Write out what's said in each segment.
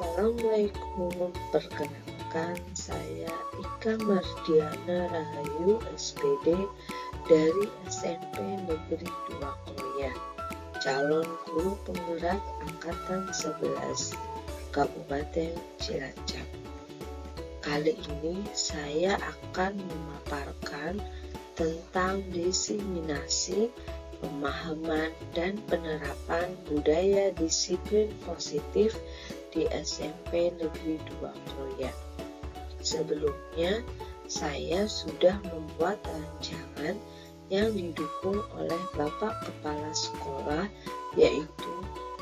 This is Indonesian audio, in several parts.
Assalamualaikum, perkenalkan saya Ika Mardiana Rahayu SPD dari SMP Negeri 2 Kroya, calon guru penggerak Angkatan 11 Kabupaten Cilacap. Kali ini saya akan memaparkan tentang diseminasi pemahaman dan penerapan budaya disiplin positif di SMP Negeri 2 Kroya. Sebelumnya, saya sudah membuat rancangan yang didukung oleh Bapak Kepala Sekolah, yaitu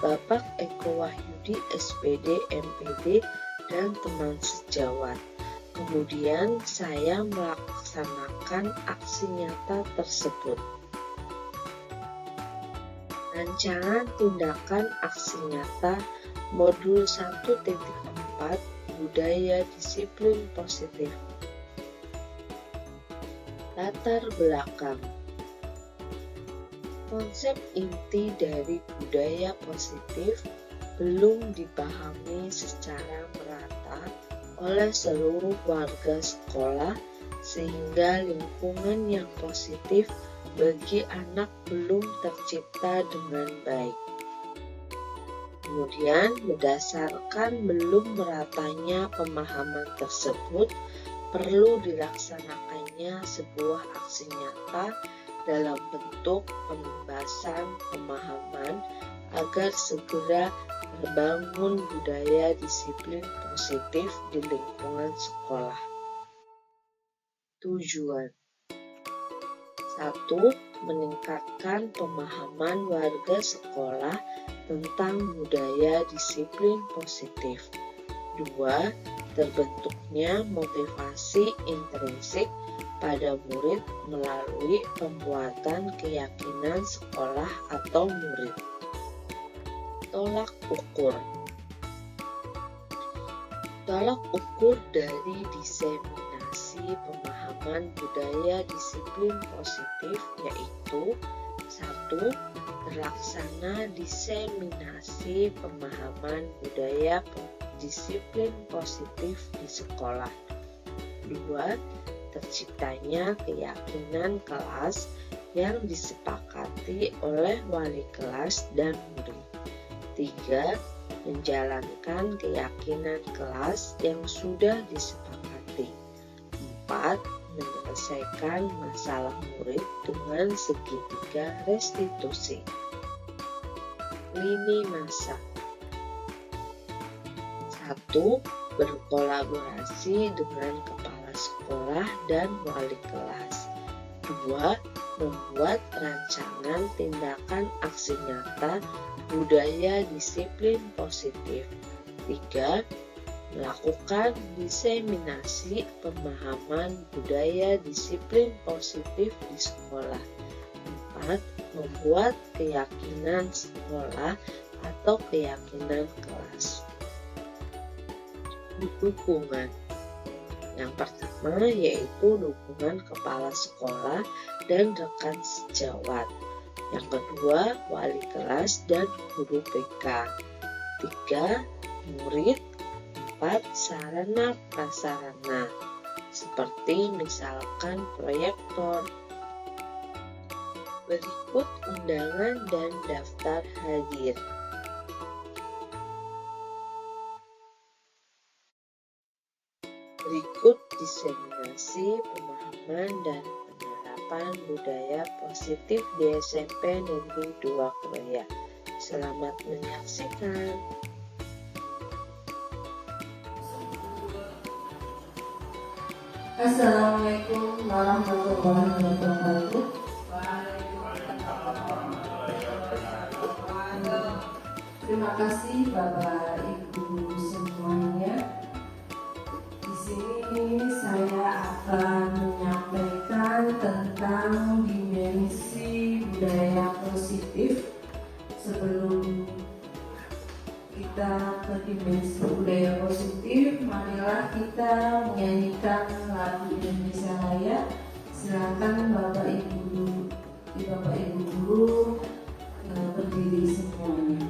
Bapak Eko Wahyudi SPD MPD dan teman sejawat. Kemudian saya melaksanakan aksi nyata tersebut. Rancangan tindakan aksi nyata Modul 1.4 Budaya Disiplin Positif. Latar belakang. Konsep inti dari budaya positif belum dipahami secara merata oleh seluruh warga sekolah, sehingga lingkungan yang positif bagi anak belum tercipta dengan baik. Kemudian, berdasarkan belum meratanya pemahaman tersebut, perlu dilaksanakannya sebuah aksi nyata dalam bentuk pembahasan pemahaman agar segera membangun budaya disiplin positif di lingkungan sekolah. Tujuan 1. Meningkatkan pemahaman warga sekolah tentang budaya disiplin positif. 2. Terbentuknya motivasi intrinsik pada murid melalui pembuatan keyakinan sekolah atau murid. Tolak ukur. Tolak ukur dari diseminasi pemahaman budaya disiplin positif yaitu 1. Terlaksana diseminasi pemahaman budaya disiplin positif di sekolah. 2. Terciptanya keyakinan kelas yang disepakati oleh wali kelas dan murid. 3. Menjalankan keyakinan kelas yang sudah disepakati. 4. Menyelesaikan masalah murid dengan segitiga restitusi. Lini masa. 1. Berkolaborasi dengan kepala sekolah dan wali kelas. 2. Membuat rancangan tindakan aksi nyata budaya disiplin positif. 3. Melakukan diseminasi pemahaman budaya disiplin positif di sekolah. 4. Membuat keyakinan sekolah atau keyakinan kelas. Dukungan. Yang pertama yaitu dukungan kepala sekolah dan rekan sejawat. Yang kedua, wali kelas dan guru BK. 3. Murid. 4. Sarana prasarana seperti misalkan proyektor. Berikut undangan dan daftar hadir. Berikut diseminasi pemahaman dan penerapan budaya positif di SMP Negeri 2 Kroya. Selamat menyaksikan. Assalamualaikum warahmatullahi wabarakatuh. Terima kasih Bapak Ibu semuanya. Di sini saya akan menyampaikan tentang dimensi budaya positif. Sebelum kita ke dimensi budaya positif, marilah kita menyanyikan lagu Indonesia Raya. Silakan Bapak Ibu guru berdiri semuanya.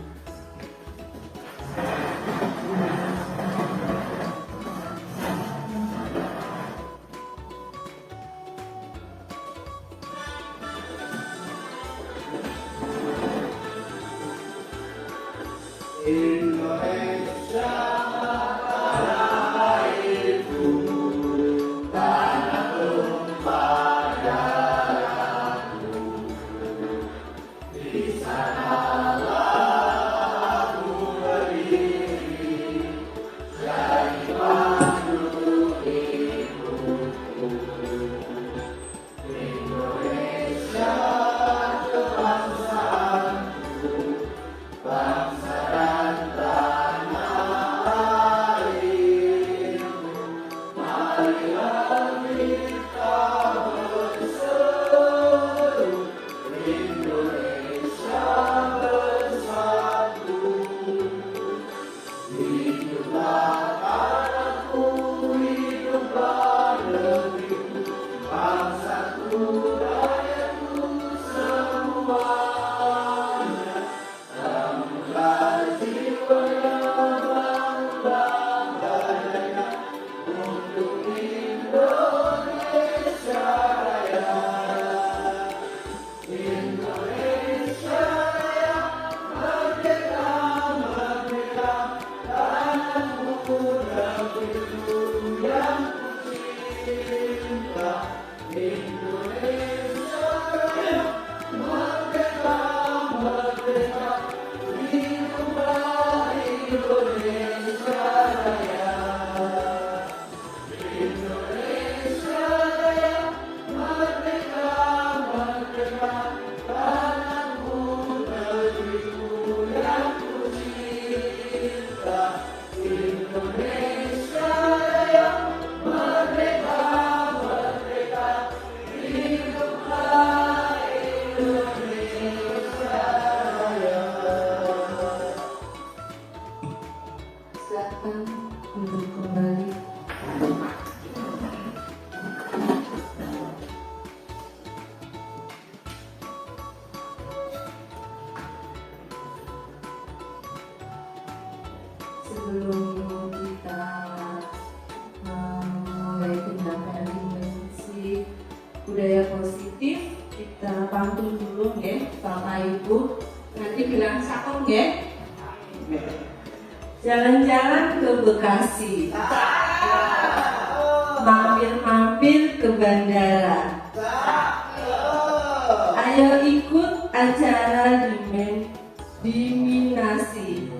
Silakan untuk kembali. Sebelum kita mulai penyampaian dimensi budaya positif, kita pantun dulu ya, Bapak Ibu. Nanti bilang sakom ya. Jalan-jalan ke Bekasi, mampir-mampir ke bandara. Ayo ikut acara diminasi.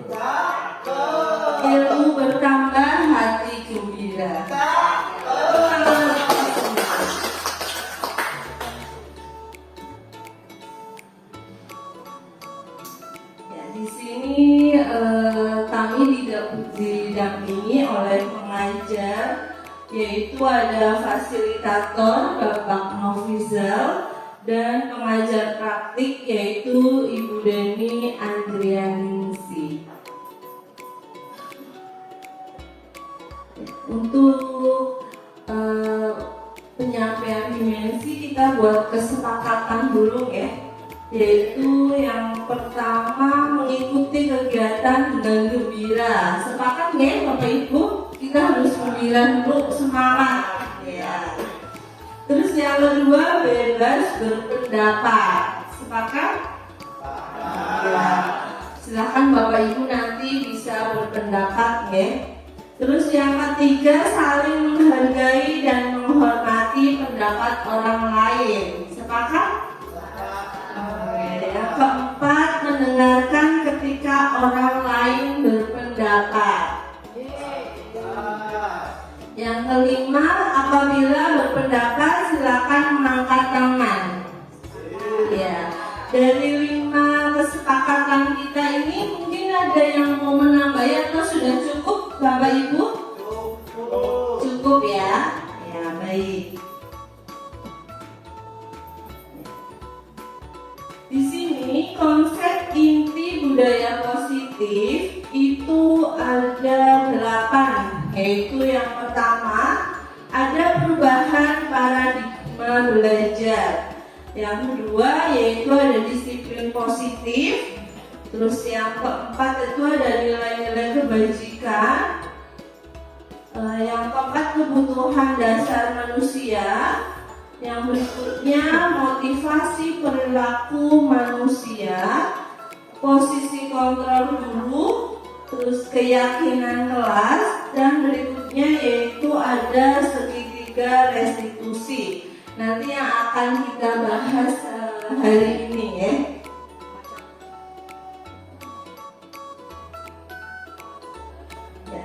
Ilmu bertambah, hati gembira. Ya, di sini kami didampingi oleh pengajar, yaitu ada fasilitator Bapak Novizal dan pengajar praktik yaitu Ibu Deni Andrianingsi. Untuk penyampaian dimensi kita buat kesepakatan dulu ya, yaitu yang pertama mengikuti kegiatan dengan gembira. Sepakat ya Bapak Ibu? Kita harus gembira dulu, semangat ya. Terus yang kedua, bebas berpendapat. Sepakat? Ya. Silahkan Bapak Ibu nanti bisa berpendapat ya. Terus yang ketiga, saling menghargai dan menghormati pendapat orang lain. Sepakat? Yang keempat, mendengarkan ketika orang lain berpendapat. Yang kelima, apabila berpendapat silakan mengangkat tangan. Ya, dari 5 kesepakatan kita ini mungkin ada yang mau menambah atau sudah cukup Bapak Ibu? Cukup ya. Ya, baik. Di sini konsep inti budaya positif itu ada 8, yaitu yang pertama ada perubahan paradigma belajar, yang kedua yaitu ada disiplin positif, terus yang keempat itu ada nilai-nilai kebajikan, yang keempat kebutuhan dasar manusia. Yang berikutnya motivasi perilaku manusia, posisi kontrol guru, keyakinan kelas, dan berikutnya yaitu ada segitiga restitusi. Nanti yang akan kita bahas hari ini ya.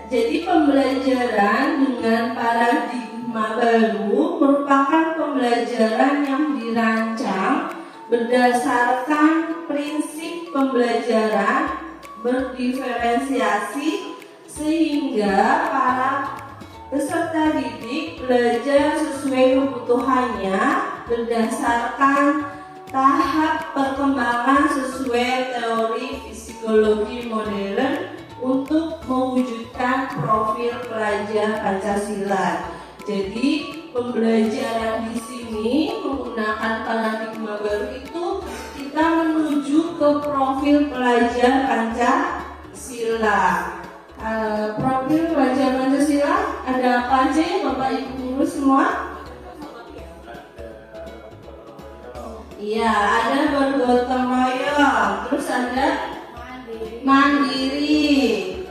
Jadi pembelajaran dengan paradigma baru merupakan pembelajaran yang dirancang berdasarkan prinsip pembelajaran berdiferensiasi sehingga para peserta didik belajar sesuai kebutuhannya berdasarkan tahap perkembangan sesuai teori psikologi modern untuk mewujudkan profil pelajar Pancasila. Jadi pembelajaran di sini menggunakan paradigma baru itu kita menuju ke profil pelajar Pancasila. Profil pelajar Pancasila ada apa aja ya Bapak Ibu guru semua? Iya, ada bergotong royong, terus ada mandiri,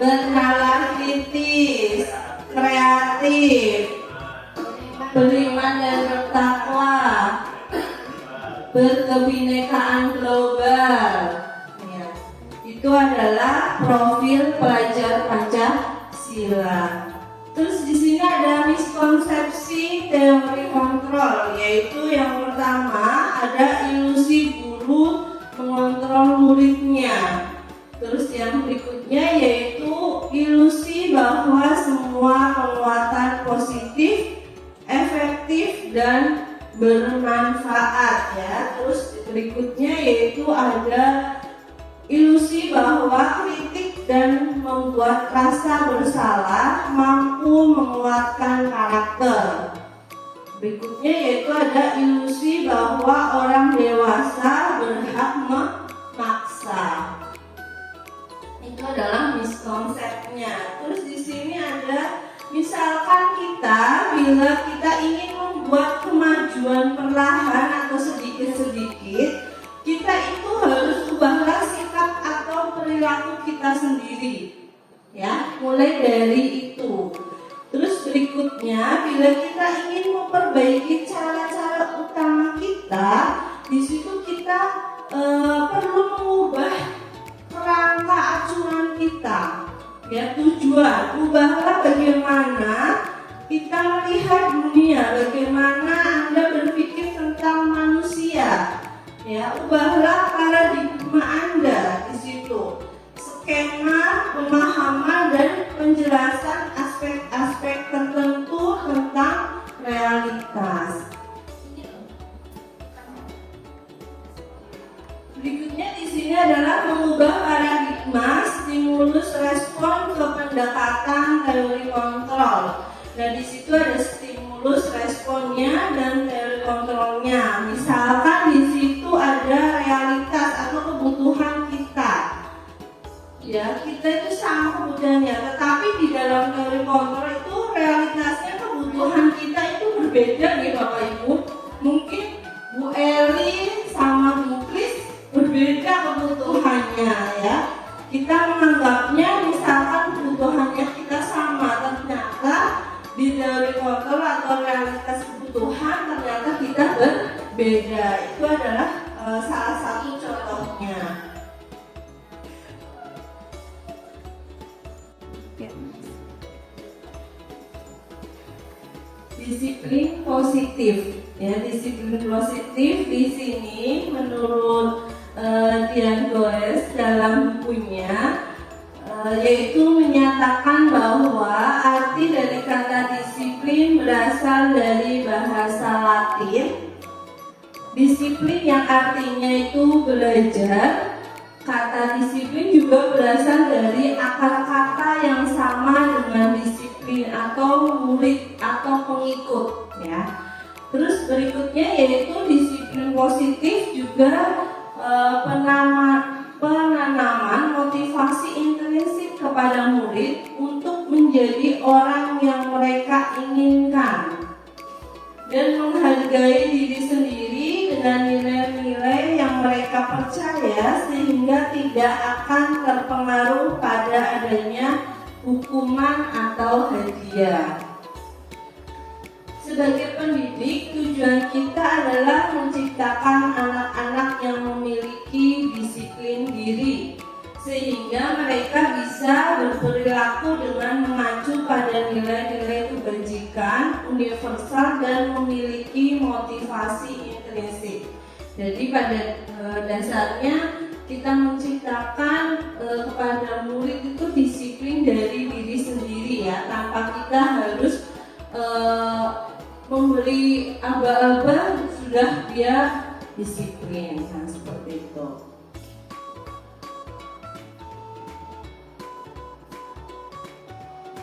bernalar kritis, kreatif, beriman dan bertakwa, berkebinekaan global. Ya, itu adalah profil pelajar Pancasila. Terus di sini ada miskonsepsi teori kontrol, yaitu yang pertama ada ilusi guru mengontrol muridnya. Terus yang berikutnya yaitu ilusi bahwa semua penguatan positif, efektif dan bermanfaat ya. Terus berikutnya yaitu ada ilusi bahwa kritik dan membuat rasa bersalah mampu menguatkan karakter. Berikutnya yaitu ada ilusi bahwa orang dewasa berhak memaksa. Itu adalah miskonsepnya. Terus di sini ada misalkan bila kita ingin membuat kemajuan perlahan atau sedikit-sedikit, kita itu harus ubahlah sikap atau perilaku kita sendiri. Ya, mulai dari itu. Terus berikutnya, bila kita ingin memperbaiki cara-cara utama kita, di situ kita perlu mengubah kerangka acuan kita. Ya, tujuan, ubahlah bagaimana kita melihat dunia, bagaimana Anda berpikir tentang manusia. Ya, ubahlah paradigma Anda di situ. Skema, pemahaman dan penjelasan aspek-aspek tertentu tentang realitas. Berikutnya di sini adalah mengubah paradigma stimulus respon ke pendekatan teori kontrol. Nah, di situ ada stimulus responnya dan teori kontrolnya. Misalkan di situ ada realitas atau kebutuhan kita. Ya, kita itu sama kebutuhannya, tetapi di dalam teori kontrol itu realitasnya kebutuhan kita itu berbeda nih Bapak Ibu. Mungkin Bu Eli sama Bu Kris berbeda kebutuhannya ya. Kita menganggapnya misalkan kebutuhannya kita sama, ternyata di teori kontrol atau realitas kebutuhan ternyata kita berbeda. Itu adalah salah satu contohnya. Disiplin positif. Ya, disiplin positif di sini menurut Dian Goes dalam bukunya yaitu menyatakan bahwa arti dari kata disiplin berasal dari bahasa Latin. Disiplin yang artinya itu belajar. Kata disiplin juga berasal dari akar kata yang sama dengan disiplin atau murid atau pengikut ya. Terus berikutnya yaitu disiplin positif juga penanaman motivasi intrinsik kepada murid untuk menjadi orang yang mereka inginkan dan menghargai diri sendiri dengan nilai-nilai yang mereka percaya sehingga tidak akan terpengaruh pada adanya hukuman atau hadiah. Sebagai pendidik, tujuan kita adalah menciptakan anak-anak yang memiliki disiplin diri, sehingga mereka bisa berperilaku dengan mengacu pada nilai-nilai kebajikan universal dan memiliki motivasi intrinsik. Jadi pada dasarnya kita menciptakan kepada murid itu disiplin dari diri sendiri ya, tanpa kita harus memberi aba-aba sudah dia disiplin, nah seperti itu.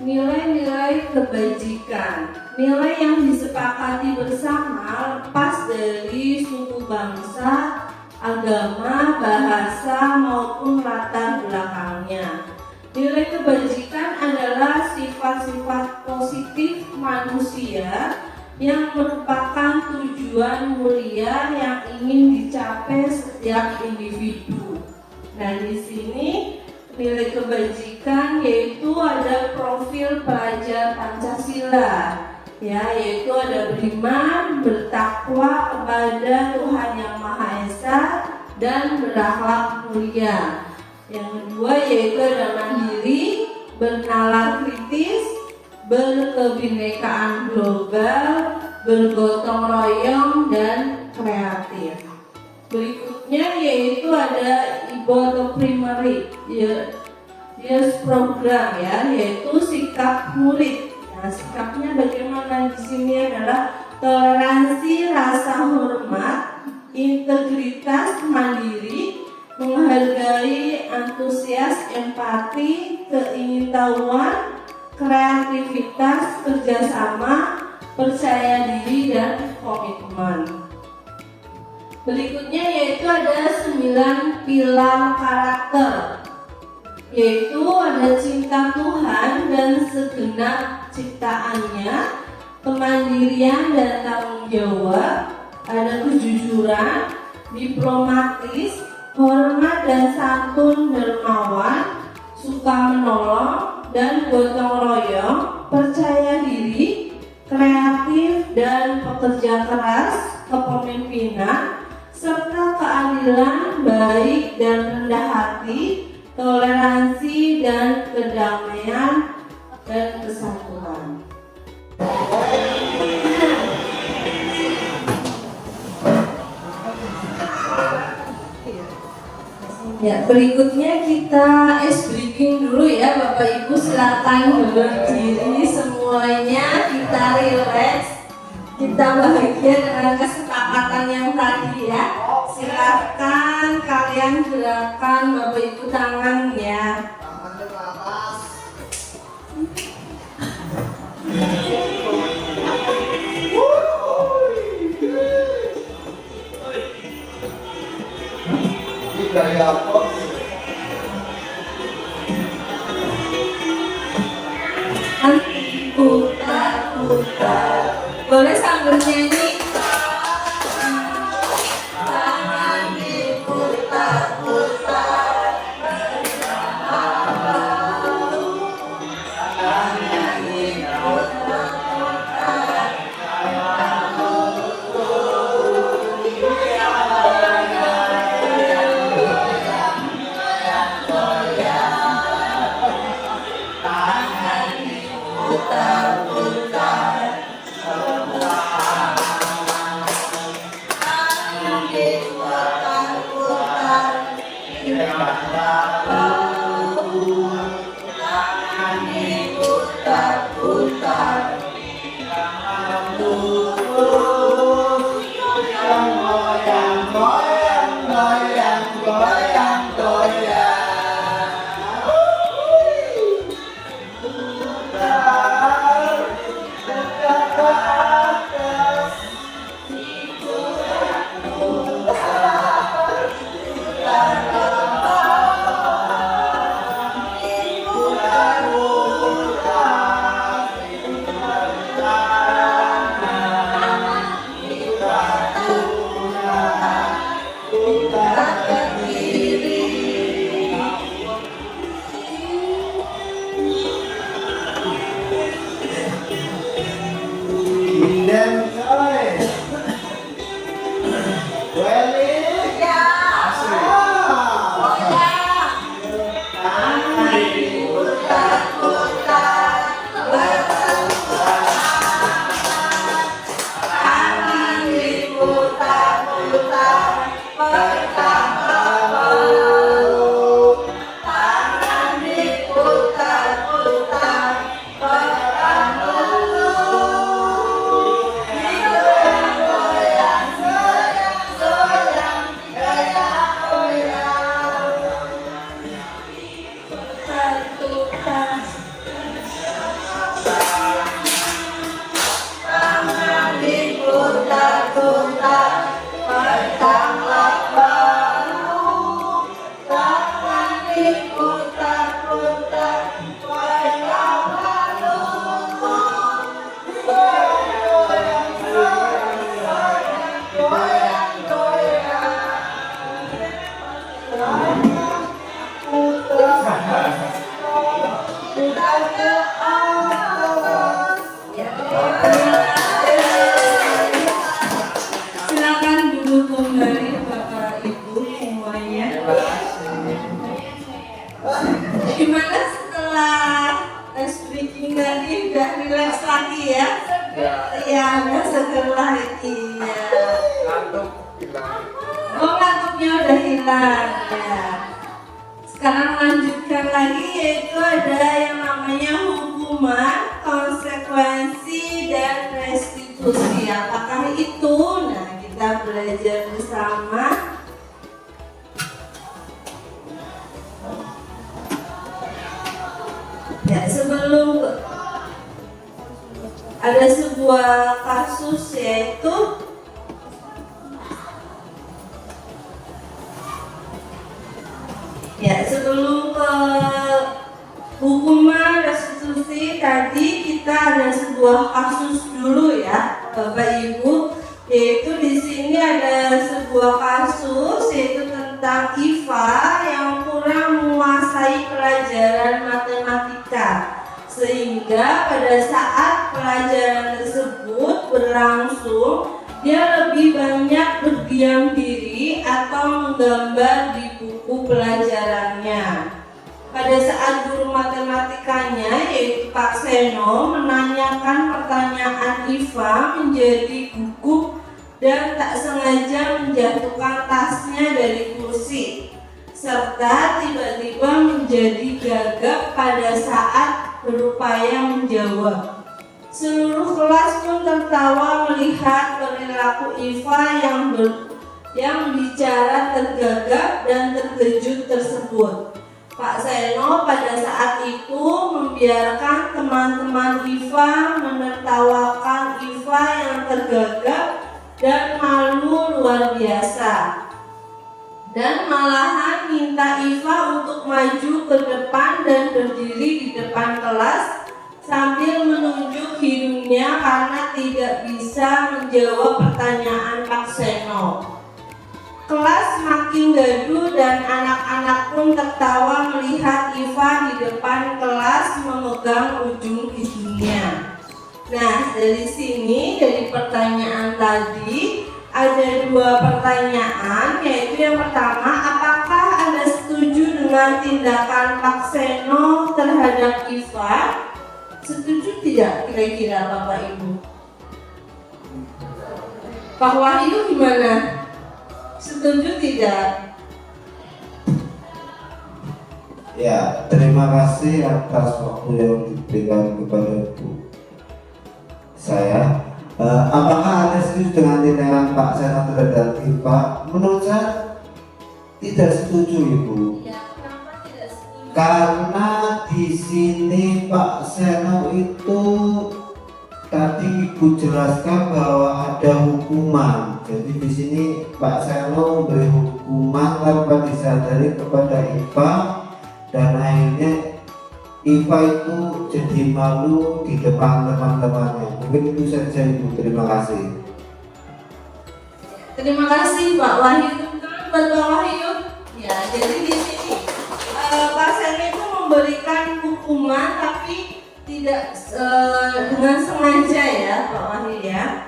Nilai-nilai kebajikan, nilai yang disepakati bersama lepas dari suku bangsa, agama, bahasa maupun latar belakangnya. Nilai kebajikan adalah sifat-sifat positif manusia yang merupakan tujuan mulia yang ingin dicapai setiap individu. Nah, di sini nilai kebajikan yaitu ada profil pelajar Pancasila, ya, yaitu ada beriman, bertakwa kepada Tuhan Yang Maha Esa dan berakhlak mulia. Yang kedua yaitu ada mandiri, bernalar kritis, berkebinekaan global, bergotong royong dan kreatif. Berikutnya yaitu ada IBO atau primary years program ya, yaitu sikap murid. Nah, sikapnya bagaimana di sini adalah toleransi, rasa hormat, integritas, mandiri, menghargai, antusias, empati, keingintahuan, kreativitas, kerjasama, percaya diri, dan komitmen. Berikutnya yaitu ada 9 pilar karakter, yaitu ada cinta Tuhan dan segenap ciptaannya, kemandirian dan tanggung jawab, ada kejujuran, diplomatis, hormat dan santun, dermawan, suka menolong dan gotong royong, percaya diri, kreatif dan pekerja keras, kepemimpinan, serta keadilan, baik dan rendah hati, toleransi dan kedamaian dan kesatuan. Ya, berikutnya kita ice breaking dulu ya Bapak Ibu, silakan berdiri semuanya, kita relax, kita bahagia dengan kesepakatan yang tadi ya. Silakan kalian gerakan Bapak Ibu tangan ya. Dari apa? Putar-putar. Boleh sambil nyanyi. Tangan diputar-putar. Tangan diputar-putar. Inden coy. Welly. Ya. Ah. Tangan diputar-putar, tangan diputar-putar, pertama peluk. Tangan diputar-putar, pertama peluk. Goyang-goyang, goyang-goyang, goyang-goyang. Putar-putar, tangan diputar-putar, pertama peluk. Tangan diputar-putar, pertama peluk. Goyang-goyang, goyang-goyang, goyang-goyang. Putar ke atas. Silakan duduk kembali Bapak Ibu semuanya. Gimana setelah speaking tadi udah relax lagi ya? Iya, udah seger lagi ya. Ngantuk hilang. Oh, ngantuknya udah hilang ya. Sekarang lanjutkan lagi, yaitu ada yang namanya hukuman, konsekuensi, dan restitusi. Apakah itu? Nah, kita belajar bersama. Ya, sebelum ada sebuah kasus, yaitu ya, sebelum ke hukuman restitusi tadi kita ada sebuah kasus dulu ya, Bapak Ibu, yaitu di sini ada sebuah kasus yaitu tentang Iva yang kurang menguasai pelajaran matematika, sehingga pada saat pelajaran tersebut berlangsung dia lebih banyak berdiam diri atau menggambar di buku pelajarannya. Pada saat guru matematikanya yaitu Pak Seno menanyakan pertanyaan Iva menjadi gugup dan tak sengaja menjatuhkan tasnya dari kursi, serta tiba-tiba menjadi gagap pada saat berupaya menjawab. Seluruh kelas pun tertawa melihat perilaku Iva yang bicara tergagap dan terkejut tersebut. Pak Seno pada saat itu membiarkan teman-teman Iva menertawakan Iva yang tergagap dan malu luar biasa, dan malahan minta Iva untuk maju ke depan dan berdiri di depan kelas sambil menunjuk hidungnya karena tidak bisa menjawab pertanyaan Pak Seno. Kelas makin gaduh dan anak-anak pun tertawa melihat Iva di depan kelas memegang ujung hidungnya. Nah, dari sini, dari pertanyaan tadi ada dua pertanyaan, yaitu yang pertama, apakah Anda setuju dengan tindakan Pak Seno terhadap Iva? Setuju tidak kira-kira Bapak Ibu? Pak Wahyu gimana? Setuju tidak? Ya, terima kasih atas waktu yang diberikan kepada Ibu. Saya, apakah Anda setuju dengan tindakan Pak Seno terhadap Iva? Menurut saya tidak setuju, Ibu. Ya, kenapa tidak setuju? Karena di sini Pak Seno itu tadi Ibu jelaskan bahwa ada hukuman. Jadi di sini Pak Seno memberi hukuman tanpa disadari kepada Iva, dan akhirnya Iva itu jadi malu di depan teman-temannya. Mungkin itu saja Ibu. Terima kasih. Terima kasih Pak Wahyu. buat Pak Wahyu. Ya, jadi di sini Pak Seno itu memberikan hukuman tapi tidak dengan sengaja ya Pak Wahyu ya.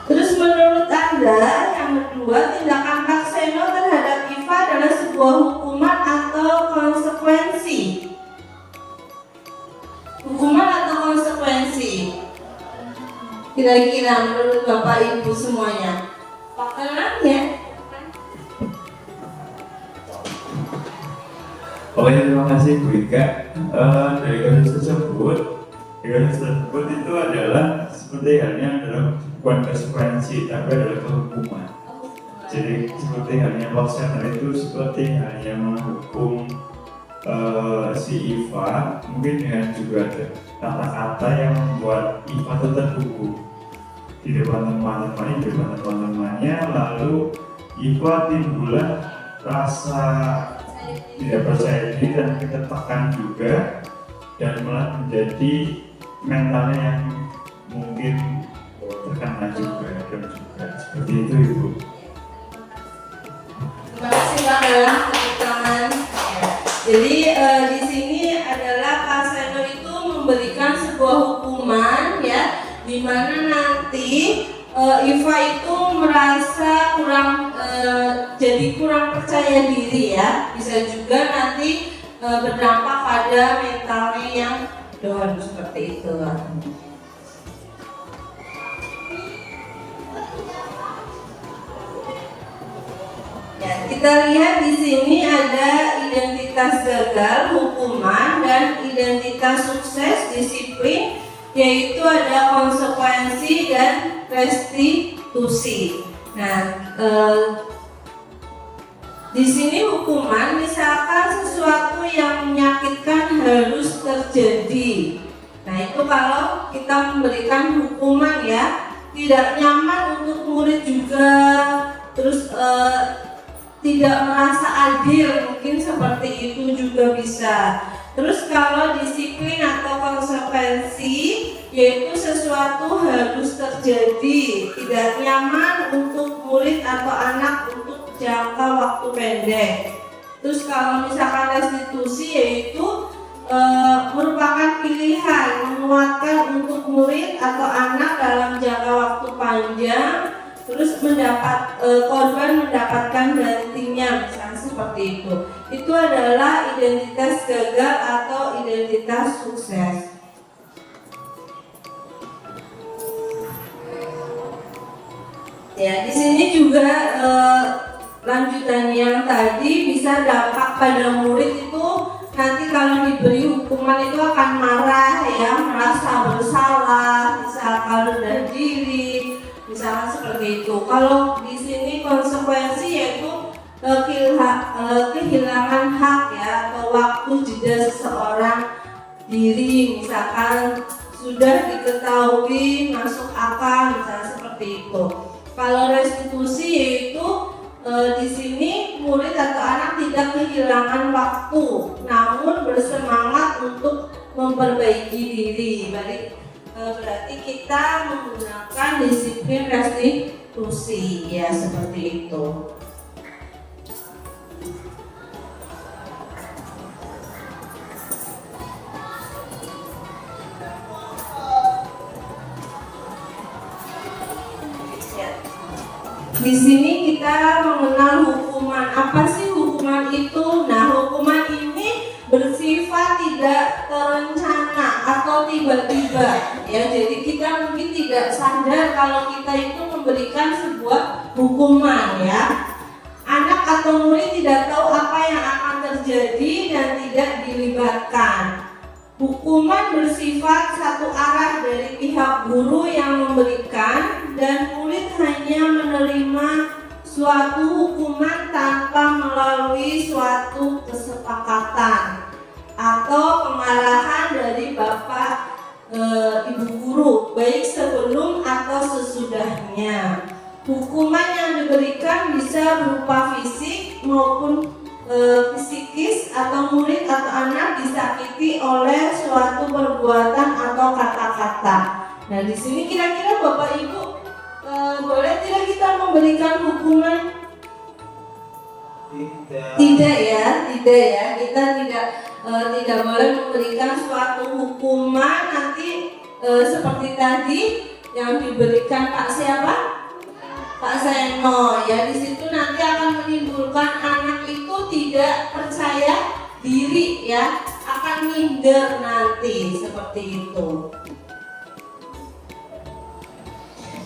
Terus menurut Anda yang kedua, tindakan Pak Seno terhadap Iva adalah sebuah hukuman atau konsekuensi? Hukuman atau konsekuensi? Kira-kira menurut Bapak Ibu semuanya? Pak Kenan ya? Oke, terima kasih Bu Ika. Dari kasus tersebut itu adalah seperti halnya adalah bukan konsekuensi, tapi adalah kehukuman. Jadi seperti halnya Pak Seno itu seperti halnya menghukum si Iva, mungkin dengan juga kata-kata yang membuat Iva itu terbuku di depan teman-temannya, lalu Iva timbullah rasa tidak percaya diri dan tertekan juga, dan malah menjadi mentalnya yang mungkin terkena juga seperti itu Ibu. Terima kasih Pak dalam tepuk tangan. Jadi di sini adalah Pak Seno itu memberikan sebuah hukuman ya, di mana nanti Iva itu merasa jadi kurang percaya diri ya, bisa juga nanti berdampak pada mentalnya yang down seperti itu. Ya, kita lihat di sini ada identitas gagal, hukuman, dan identitas sukses, disiplin, yaitu ada konsekuensi dan restitusi. Nah, di sini hukuman misalkan sesuatu yang menyakitkan harus terjadi. Nah, itu kalau kita memberikan hukuman ya, tidak nyaman untuk murid juga, terus tidak merasa adil, mungkin seperti itu juga bisa. Terus kalau disiplin atau konsekuensi, yaitu sesuatu harus terjadi, tidak nyaman untuk murid atau anak untuk jangka waktu pendek. Terus kalau misalkan restitusi, yaitu merupakan pilihan menguatkan untuk murid atau anak dalam jangka waktu panjang, terus korban mendapatkan gantinya, misalnya seperti itu. Itu adalah identitas gagal atau identitas sukses. Ya, di sini juga lanjutan yang tadi, bisa dampak pada murid itu nanti kalau diberi hukuman itu akan marah ya, merasa bersalah, misalkan rendah diri, misalnya seperti itu. Kalau di sini konsekuensi yaitu kehilangan hak ya, atau waktu jeda seseorang diri, misalkan sudah diketahui masuk akal, misalnya seperti itu. Kalau restitusi yaitu di sini murid atau anak tidak kehilangan waktu, namun bersemangat untuk memperbaiki diri. Berarti kita menggunakan disiplin restitusi ya, seperti itu. Di sini kita mengenal hukuman. Apa sih hukuman itu? Nah, hukuman ini bersifat tidak terencana atau tiba-tiba ya. Jadi kita mungkin tidak sadar kalau kita itu memberikan sebuah hukuman ya. Anak atau murid tidak tahu apa yang akan terjadi dan tidak dilibatkan. Hukuman bersifat satu arah dari pihak guru yang memberikan, dan murid hanya menerima suatu hukuman tanpa melalui suatu kesepakatan atau pengarahan dari bapak ibu guru, baik sebelum atau sesudahnya. Hukuman yang diberikan bisa berupa fisik maupun psikis, atau murid atau anak disakiti oleh suatu perbuatan atau kata-kata. Nah, di sini kira-kira Bapak Ibu boleh tidak kita memberikan hukuman? Tidak ya, kita tidak boleh memberikan suatu hukuman nanti seperti tadi yang diberikan Pak siapa? Pak Seno ya, di situ nanti akan menimbulkan anak itu tidak percaya diri ya, akan minder nanti seperti itu.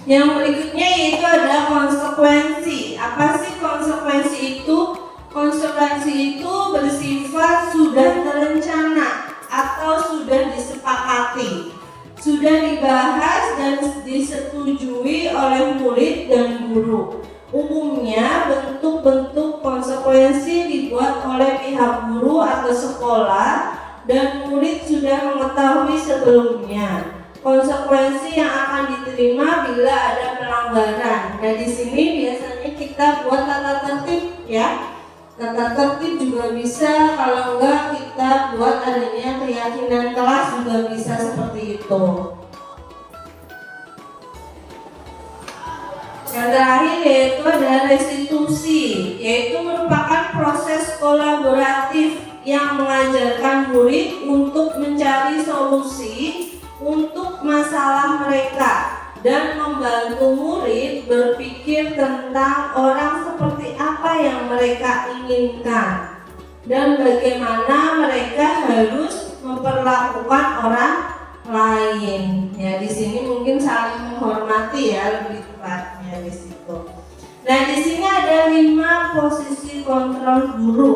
Yang berikutnya yaitu ada konsekuensi. Apa sih konsekuensi itu? Konsekuensi itu bersifat sudah terencana atau sudah disepakati, sudah dibahas dan disetujui oleh murid dan guru. Umumnya bentuk-bentuk konsekuensi dibuat oleh pihak guru atau sekolah dan murid sudah mengetahui sebelumnya. Konsekuensi yang akan diterima bila ada pelanggaran. Nah, di sini biasanya kita buat tata tertib ya. Tata tertib juga bisa, kalau enggak kita buat adanya keyakinan kelas juga bisa seperti itu. Yang terakhir yaitu ada restitusi, yaitu merupakan proses kolaboratif yang mengajarkan murid untuk mencari solusi untuk masalah mereka dan membantu murid berpikir tentang orang seperti apa yang mereka inginkan dan bagaimana mereka harus memperlakukan orang lain. Ya, di sini mungkin saling menghormati ya, lebih tepatnya di situ. Nah, di sini ada 5 posisi kontrol guru.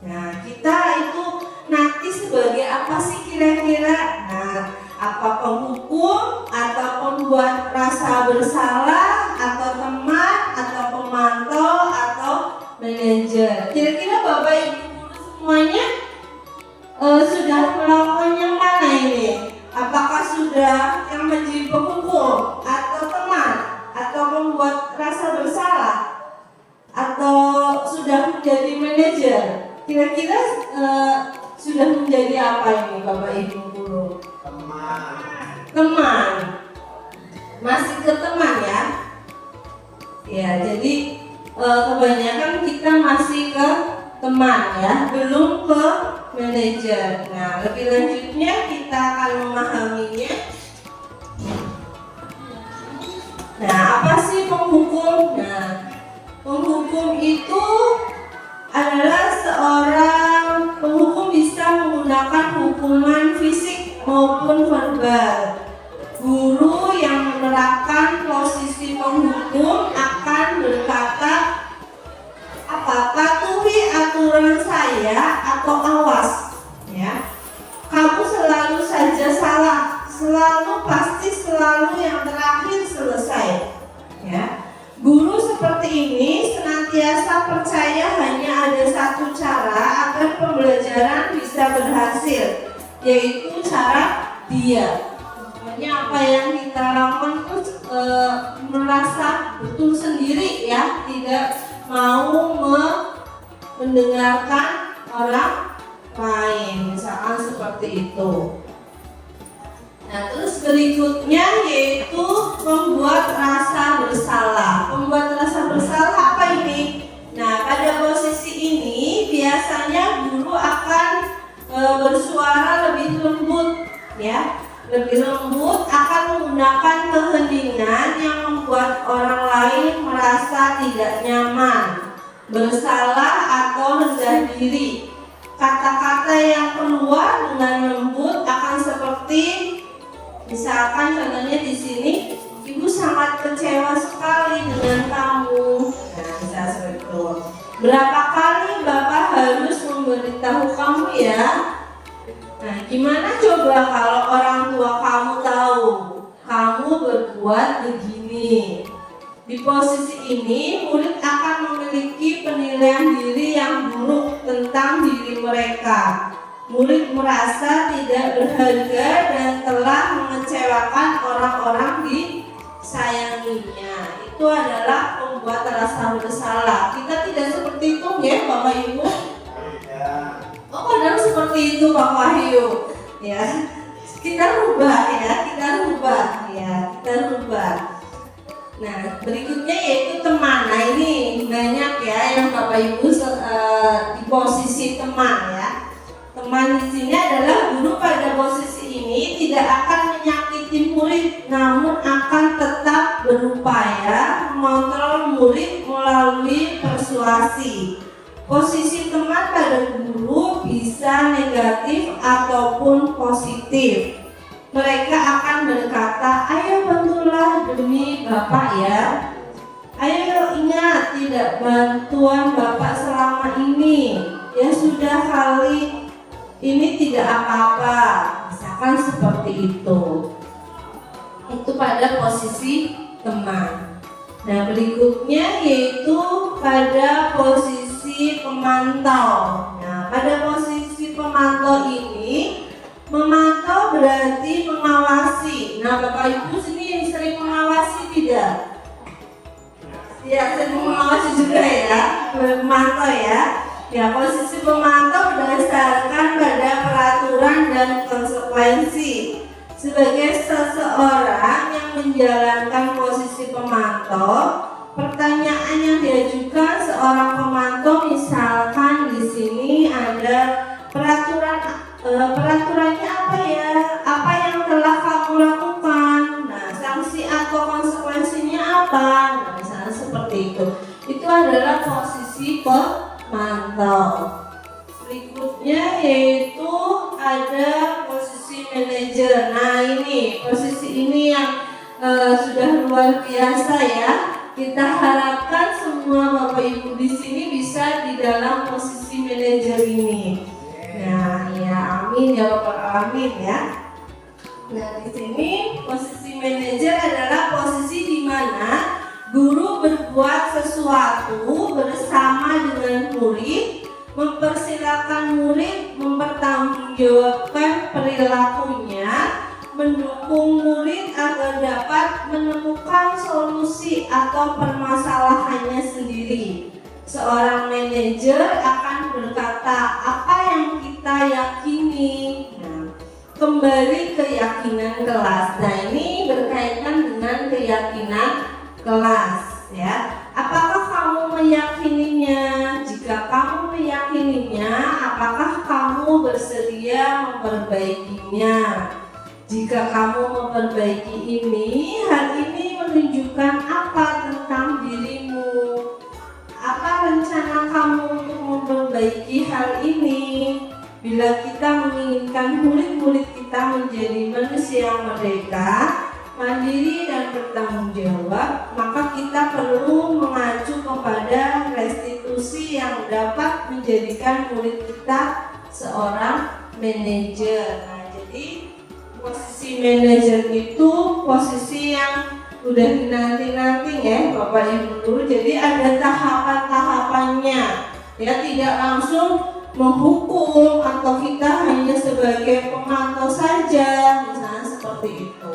Nah, kita itu nanti sebagai apa sih kira-kira? Nah, apa penghukum, atau pembuat rasa bersalah, atau teman, atau pemantau, atau manajer. Kira-kira Bapak Ibu guru semuanya sudah melakukan yang mana ini? Apakah sudah yang menjadi penghukum, atau teman, atau membuat rasa bersalah, atau sudah menjadi manajer? Kira-kira sudah menjadi apa ini Bapak Ibu guru? Teman. Masih ke teman ya. Ya, jadi kebanyakan kita masih ke teman ya, belum ke manajer. Nah, lebih lanjutnya kita akan memahaminya. Nah, apa sih penghukum? Nah, penghukum itu adalah seorang penghukum bisa menggunakan hukuman fisik maupun verbal. Guru yang menerapkan posisi penghukum akan berkata, apa, patuhi aturan saya atau awas ya. Kamu selalu saja salah, pasti selalu yang terakhir selesai ya. Guru seperti ini senantiasa percaya hanya ada satu cara agar pembelajaran bisa berhasil, yaitu cara dia. Pokoknya apa yang kita lakukan itu merasa betul sendiri ya, tidak mau mendengarkan orang lain, misalkan seperti itu. Nah, terus berikutnya yaitu membuat rasa bersalah. Membuat rasa bersalah apa ini? Nah, pada posisi ini biasanya guru akan bersuara lebih lembut ya. Lebih lembut, akan menggunakan keheningan yang membuat orang lain merasa tidak nyaman, bersalah atau rendah diri. Kata-kata yang keluar dengan lembut akan seperti misalkan contohnya di sini, ibu sangat kecewa sekali dengan kamu. Nah, bisa seperti itu. Berapa kali Bapak harus memberitahu kamu ya? Nah, gimana coba kalau orang tua kamu tahu kamu berbuat begini? Di posisi ini, murid akan memiliki penilaian diri yang buruk tentang diri mereka. Murid merasa tidak berharga dan telah mengecewakan orang-orang disayanginya. Itu adalah pembuat rasa bersalah. Kita tidak seperti itu ya Bapak Ibu. Oh, kadang seperti itu Pak Wahyu. Ya, kita rubah. Nah, berikutnya yaitu teman. Nah, ini banyak ya yang Bapak Ibu di posisi teman ya. Teman di sini adalah guru pada posisi ini tidak akan menyakiti murid, namun akan tetap berupaya mengontrol murid melalui persuasi. Posisi teman pada guru bisa negatif ataupun positif. Mereka akan berkata, ayo bantulah demi Bapak ya. Ayo ingat, tidak bantuan Bapak selama ini. Ya sudah kali ini tidak apa-apa. Misalkan seperti itu. Itu pada posisi teman. Nah, berikutnya yaitu pada posisi pemantau. Nah, pada posisi pemantau ini, memantau berarti mengawasi. Nah, Bapak Ibu sini sering mengawasi tidak? Ya, sering mengawasi juga ya, memantau ya. Ya, posisi pemantau berdasarkan pada peraturan dan konsekuensi. Sebagai seseorang yang menjalankan posisi pemantau, pertanyaan yang diajukan seorang pemantau misalkan di sini ada peraturannya apa ya? Apa yang telah kamu lakukan? Nah, sanksi atau konsekuensinya apa? Nah, misalnya seperti itu. Itu adalah posisi pemantau. Berikutnya yaitu ada posisi manajer. Nah, ini posisi ini yang sudah luar biasa ya. Kita harapkan semua Bapak Ibu di sini bisa di dalam posisi manajer ini. Nah, ya amin ya Bapak, amin ya. Nah, di sini posisi manajer adalah posisi di mana guru berbuat sesuatu bersama dengan murid, mempersilakan murid mempertanggungjawabkan perilakunya, mendukung murid agar dapat menemukan solusi atau permasalahannya sendiri. Seorang manajer akan berkata apa yang kita yakini. Nah, kembali keyakinan kelas. Nah, ini berkaitan dengan keyakinan kelas ya. Apakah kamu meyakininya? Jika kamu meyakininya, apakah kamu bersedia memperbaikinya? Jika kamu memperbaiki ini, hal ini menunjukkan apa tentang dirimu? Apa rencana kamu untuk memperbaiki hal ini? Bila kita menginginkan murid-murid kita menjadi manusia yang merdeka, mandiri dan bertanggung jawab, maka kita perlu mengacu kepada restitusi yang dapat menjadikan murid kita seorang manajer. Nah, jadi posisi manajer itu posisi yang udah dinanti-nanti ya Bapak Ibu. Jadi ada tahapan-tahapannya ya, tidak langsung menghukum atau kita hanya sebagai pemantau saja, misalnya seperti itu.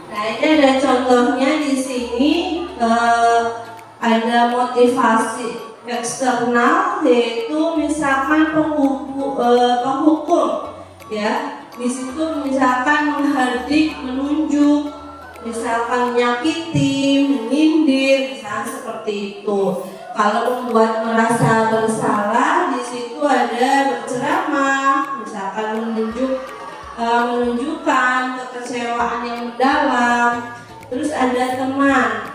Nah, ini ada contohnya di sini, ada motivasi eksternal, yaitu misalkan penghukum ya. Di situ misalkan menghardik, menunjuk, misalkan menyakiti, menyindir, misalnya seperti itu. Kalau membuat merasa bersalah, di situ ada berceramah, misalkan menunjukkan kekecewaan yang mendalam. Terus ada teman,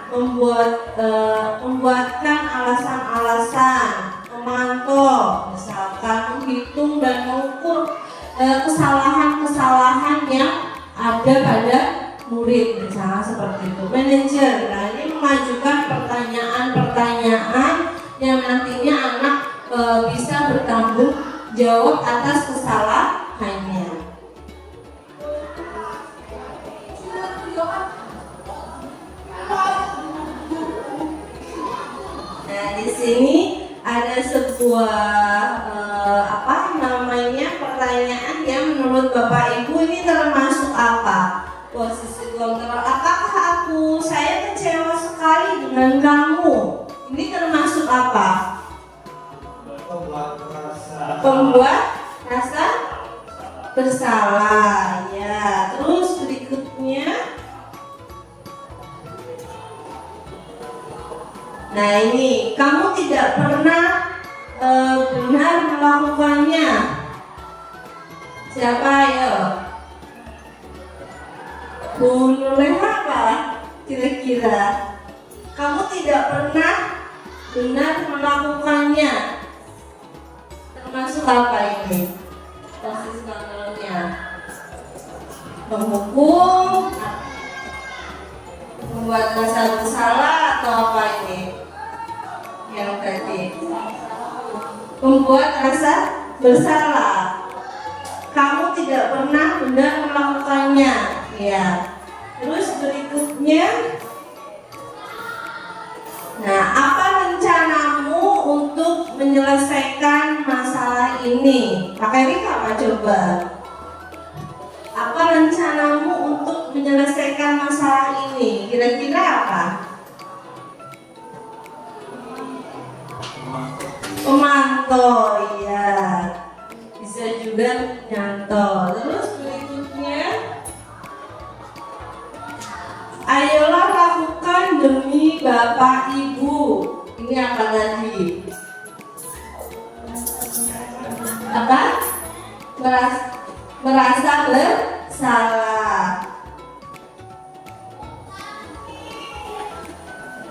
membuatkan alasan-alasan, memantau, misalkan menghitung dan mengukur kesalahan-kesalahan yang ada pada murid, misalnya seperti itu. Manajer, nah ini mengajukan pertanyaan-pertanyaan yang nantinya anak bisa bertanggung jawab atas kesalahannya. Nah, di sini ada sebuah pertanyaan yang menurut Bapak Ibu ini termasuk apa? Posisi kontrol. Apakah saya kecewa sekali dengan kamu? Ini termasuk apa? Pembuat rasa bersalah. Ya, terus berikutnya. Nah ini, kamu tidak pernah benar melakukannya. Siapa ayo? Bu Nuleha apa? Kira-kira kamu tidak pernah benar melakukannya. Termasuk apa ini? Posisi kontrolnya. Menghukum, membuat masa bersalah atau apa ini? Yang tadi membuat rasa bersalah. Kamu tidak pernah benar melakukannya, ya. Terus berikutnya, nah, apa rencanamu untuk menyelesaikan masalah ini? Pakai Rika apa coba? Apa rencanamu untuk menyelesaikan masalah ini? Kira-kira apa? Memantau, ya. Bisa juga nyantol. Terus berikutnya, ayolah lakukan demi Bapak Ibu. Ini apa tadi? Apa? Merasa bersalah.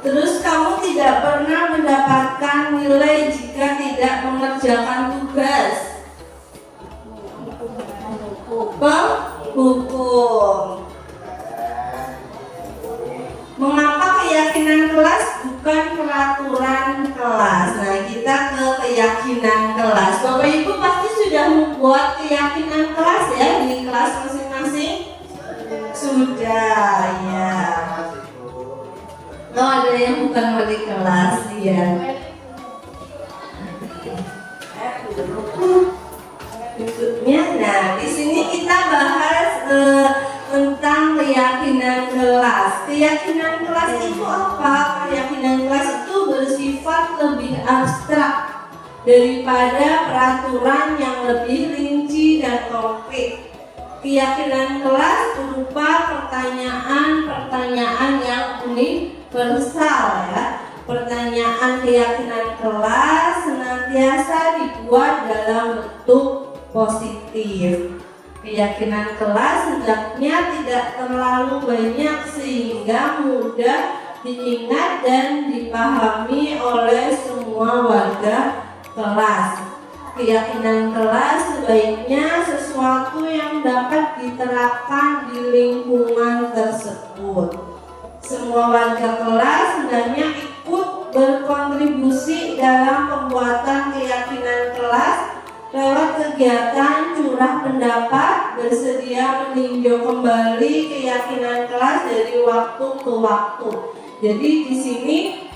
Terus kamu tidak pernah mendapatkan nilai jika tidak mengerjakan tugas. Hukum. Mengapa keyakinan kelas bukan peraturan kelas? Nah, kita ke keyakinan kelas. Bapak Ibu pasti sudah membuat keyakinan kelas ya di kelas masing-masing. Sudah, ya. Oh, ada yang bukan wali kelas, ya. Berikutnya, nah di sini kita bahas tentang keyakinan kelas. Keyakinan kelas itu apa? Keyakinan kelas itu bersifat lebih abstrak daripada peraturan yang lebih rinci dan konkret. Keyakinan kelas berupa pertanyaan-pertanyaan yang universal ya. Pertanyaan keyakinan kelas senantiasa dibuat dalam bentuk positif. Keyakinan kelas hendaknya tidak terlalu banyak sehingga mudah diingat dan dipahami oleh semua warga kelas. Keyakinan kelas sebaiknya sesuatu yang dapat diterapkan di lingkungan tersebut. Semua warga kelas hendaknya ikut berkontribusi dalam pembuatan keyakinan kelas lewat kegiatan curah pendapat, bersedia meninjau kembali keyakinan kelas dari waktu ke waktu. Jadi di sini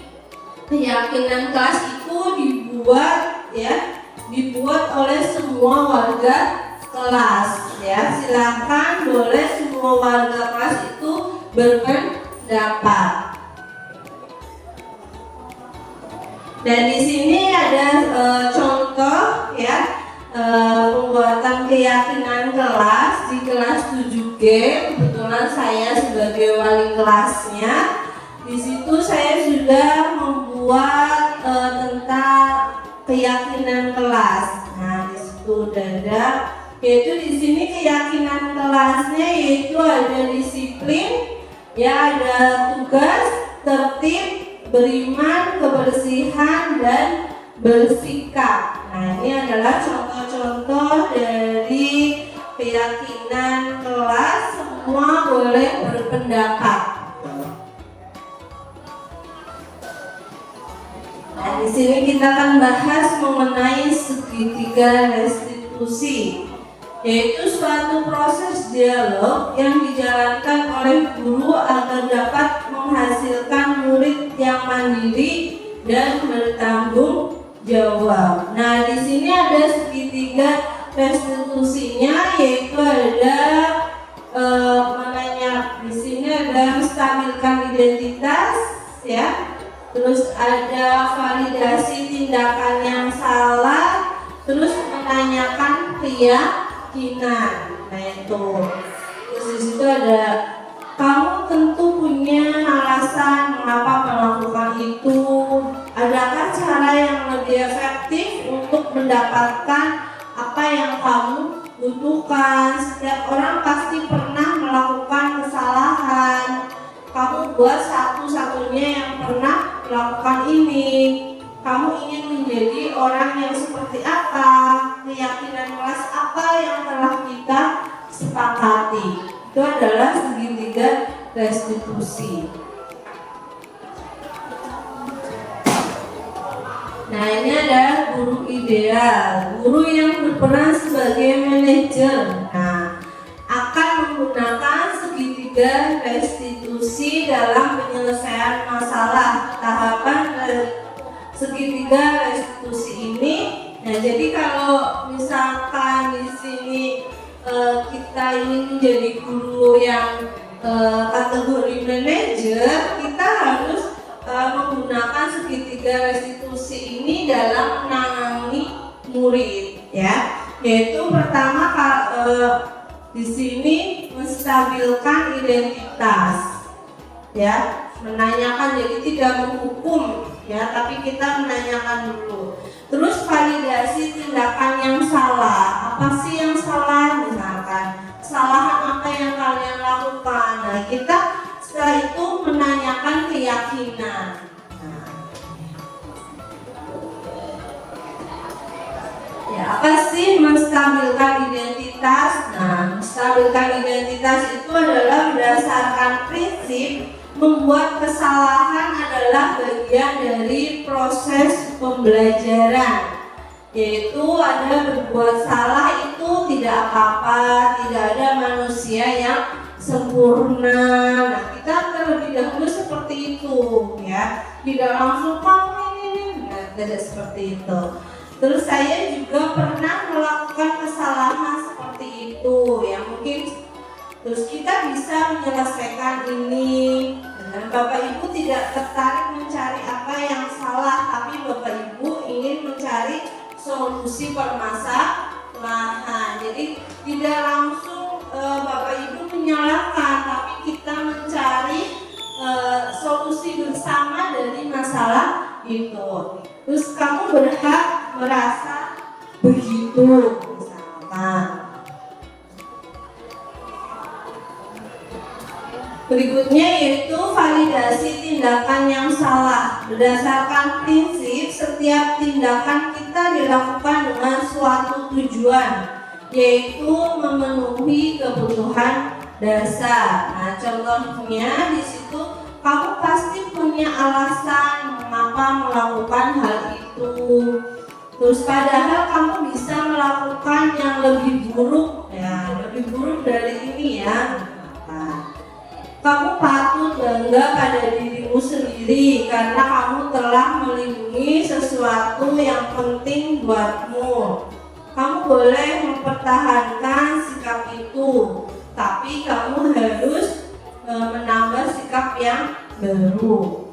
keyakinan kelas itu dibuat oleh semua warga kelas ya. Silakan boleh semua warga kelas itu berpendapat. Dan di sini ada contoh ya pembuatan keyakinan kelas di kelas 7G. Kebetulan saya sebagai wali kelasnya. Di situ saya sudah membuat tentang keyakinan kelas. Nah, di situ ada yaitu di sini keyakinan kelasnya yaitu ada disiplin, ya ada tugas, tertib, beriman, kebersihan dan bersikap. Nah, ini adalah contoh-contoh dari keyakinan kelas. Semua boleh berpendapat. Nah, di sini kita akan bahas mengenai segitiga restitusi, yaitu suatu proses dialog yang dijalankan oleh guru agar dapat menghasilkan murid yang mandiri dan bertanggung jawab. Nah, di sini ada segitiga restitusinya, yaitu ada di sini ada menstabilkan identitas, ya. Terus ada validasi tindakan yang salah, terus menanyakan keyakinan. Nah itu. Terus di situ ada mendapatkan apa yang kamu butuhkan. Setiap orang pasti pernah melakukan kesalahan. Kamu buat satu-satunya yang pernah melakukan ini. Kamu ingin menjadi orang yang seperti apa? Keyakinan kelas apa yang telah kita sepakati? Itu adalah segitiga restitusi. Nah, ini adalah guru ideal, guru yang berperan sebagai manajer. Nah, akan menggunakan segitiga restitusi dalam penyelesaian masalah. Tahapan segitiga restitusi ini. Nah, jadi kalau misalkan di sini kita ingin menjadi guru yang kategori manajer, kita harus menggunakan segitiga restitusi ini dalam menangani murid, ya. Yaitu pertama di sini menstabilkan identitas, ya, menanyakan, jadi tidak menghukum, ya, tapi kita menanyakan dulu. Terus validasi tindakan yang salah. Apa sih yang salah? Misalkan kesalahan apa yang kalian lakukan. Nah, kita setelah itu menanyakan keyakinan. Ya, apa sih menstabilkan identitas? Nah, menstabilkan identitas itu adalah berdasarkan prinsip membuat kesalahan adalah bagian dari proses pembelajaran, yaitu ada berbuat salah itu tidak apa-apa, tidak ada manusia yang sempurna. Nah, kita terlebih dahulu seperti itu, ya, tidak langsung kamu ini, nah, tidak seperti itu. Terus saya juga pernah melakukan kesalahan seperti itu, ya, mungkin terus kita bisa menyelesaikan ini. Dan Bapak Ibu tidak tertarik mencari apa yang salah, tapi Bapak Ibu ingin mencari solusi permasalahan. Jadi tidak langsung Bapak Ibu menyalahkan, tapi kita mencari solusi bersama dari masalah itu. Terus kamu berhak merasa begitu, misalkan. Berikutnya yaitu validasi tindakan yang salah. Berdasarkan prinsip, setiap tindakan kita dilakukan dengan suatu tujuan, yaitu memenuhi kebutuhan dasar. Nah, contohnya di situ kamu pasti punya alasan mengapa melakukan hal itu. Terus padahal kamu bisa melakukan yang lebih buruk, ya, lebih buruk dari ini, ya. Nah, kamu patut bangga pada dirimu sendiri karena kamu telah melindungi sesuatu yang penting buatmu. Kamu boleh mempertahankan sikap itu, tapi kamu harus menambah sikap yang baru.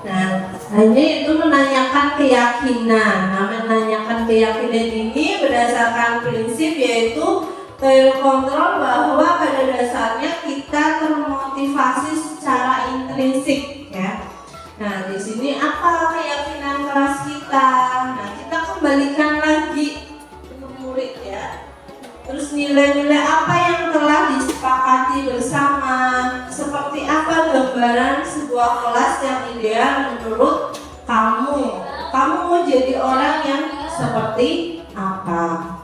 Nah, hanya itu menanyakan keyakinan. Nah, menanyakan keyakinan ini berdasarkan prinsip yaitu kontrol bahwa pada dasarnya kita termotivasi secara intrinsik, ya. Nah, di sini apa keyakinan kelas kita? Nah, kita kembalikan lagi ke murid, ya. Terus nilai-nilai apa yang telah disepakati bersama? Seperti apa gambaran sebuah kelas yang ideal menurut kamu? Kamu mau jadi orang yang seperti apa?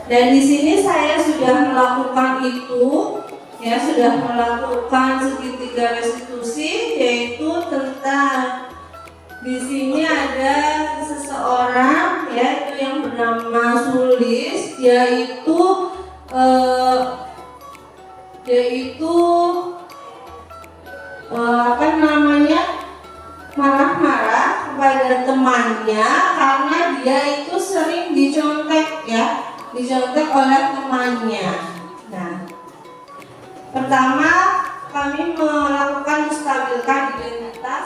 Dan di sini saya sudah melakukan itu, ya, sudah melakukan segitiga restitusi, yaitu tentang di sini ada seseorang, ya, itu yang bernama Sulis, yaitu marah-marah kepada temannya karena dia itu sering dicontek, ya, dicontek oleh temannya. Nah, pertama kami melakukan menstabilkan identitas.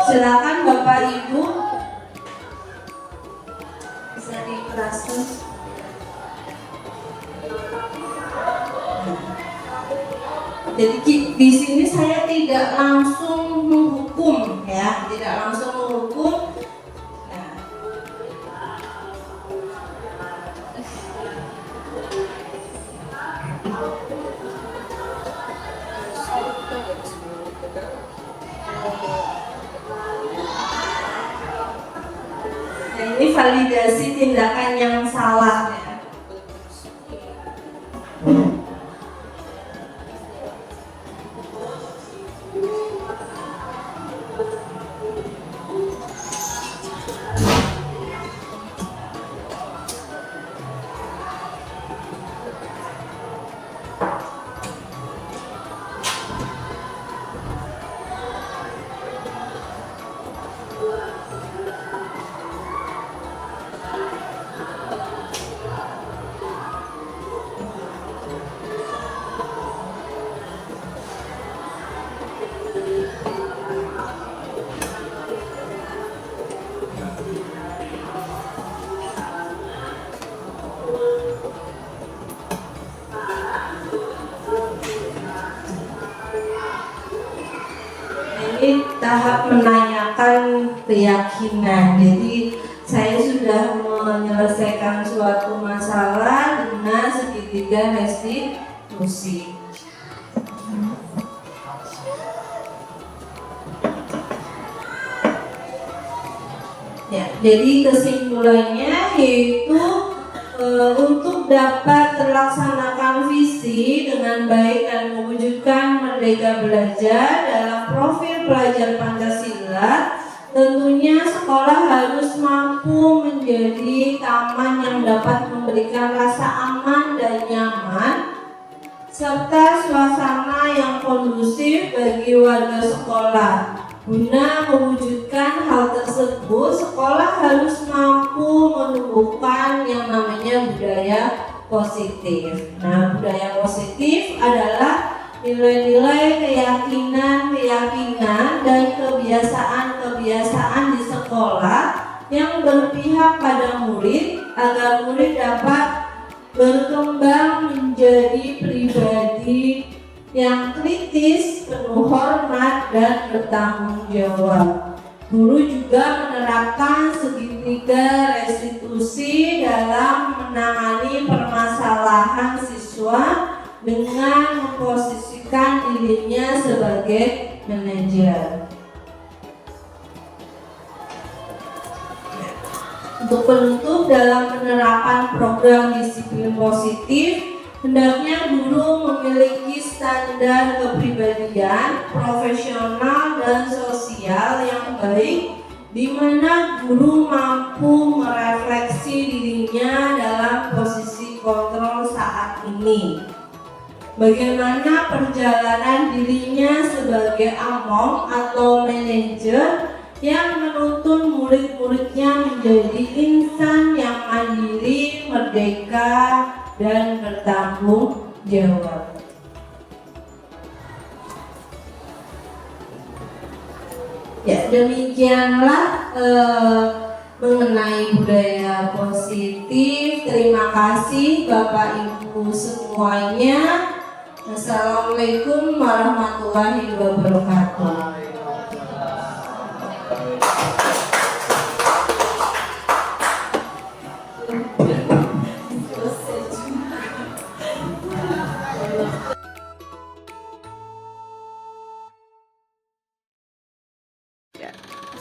Silakan Bapak Ibu bisa dikeraskan. Jadi di sini saya tidak langsung menghukum ya, tidak langsung menghukum. Nah, ini validasi tindakan yang salah ya. Ini tahap menanyakan keyakinan. Jadi saya sudah menyelesaikan suatu masalah dengan segitiga restitusi. Ya, jadi kesimpulannya yaitu untuk dapat terlaksanakan visi dengan baik dan mewujudkan merdeka belajar dalam profil pelajar Pancasila, tentunya sekolah harus mampu menjadi taman yang dapat memberikan rasa aman dan nyaman serta suasana yang kondusif bagi warga sekolah. Guna mewujudkan hal tersebut, sekolah harus mampu menumbuhkan yang namanya budaya positif. Nah, budaya positif adalah nilai-nilai, keyakinan, dan kebiasaan-kebiasaan di sekolah yang berpihak pada murid agar murid dapat berkembang menjadi pribadi yang kritis, penuh hormat, dan bertanggung jawab. Guru juga menerapkan segitiga restitusi dalam menangani permasalahan siswa dengan memposisikan dirinya sebagai manajer. Untuk penutup, dalam penerapan program disiplin positif, hendaknya guru memiliki standar kepribadian, profesional, dan sosial yang baik, di mana guru mampu merefleksi dirinya dalam posisi kontrol saat ini. Bagaimana perjalanan dirinya sebagai among atau manajer yang menuntun murid-muridnya menjadi insan yang mandiri, merdeka, dan bertanggung jawab. Ya, demikianlah mengenai budaya positif. Terima kasih Bapak Ibu semuanya. Assalamualaikum warahmatullahi wabarakatuh.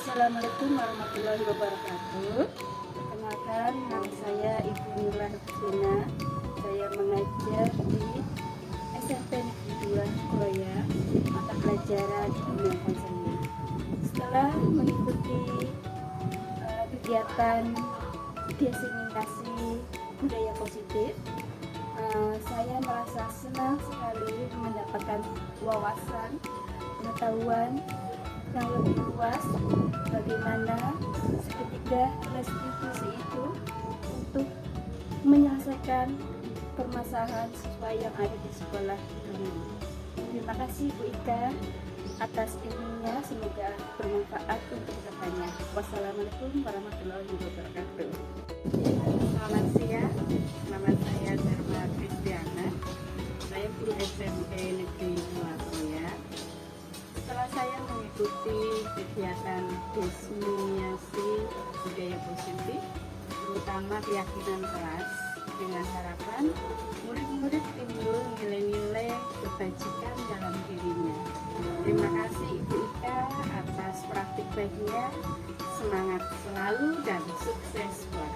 Assalamualaikum warahmatullahi wabarakatuh. Perkenalkan, nama saya Ibu Nurlah Husina. Saya mengajar di SMP Negeri 2 Korea, mata pelajaran dunia konseling. Setelah mengikuti kegiatan diseminasi budaya positif, saya merasa senang sekali mendapatkan wawasan, pengetahuan yang lebih luas bagaimana segitiga restitusi itu untuk menyelesaikan permasalahan siswa yang ada di sekolah ini. Terima kasih Bu Ika atas ilmunya, semoga bermanfaat untuk kedepannya. Wassalamualaikum warahmatullahi wabarakatuh. Selamat siang, nama saya Dharma Kristiana. saya guru SMP Negeri Surabaya. Setelah saya mengikuti kegiatan disseminasi budaya positif, terutama keyakinan kelas, dengan harapan murid-murid timbul nilai-nilai kebajikan dalam dirinya. Terima kasih Ibu Ika atas praktik baiknya. Semangat selalu dan sukses buat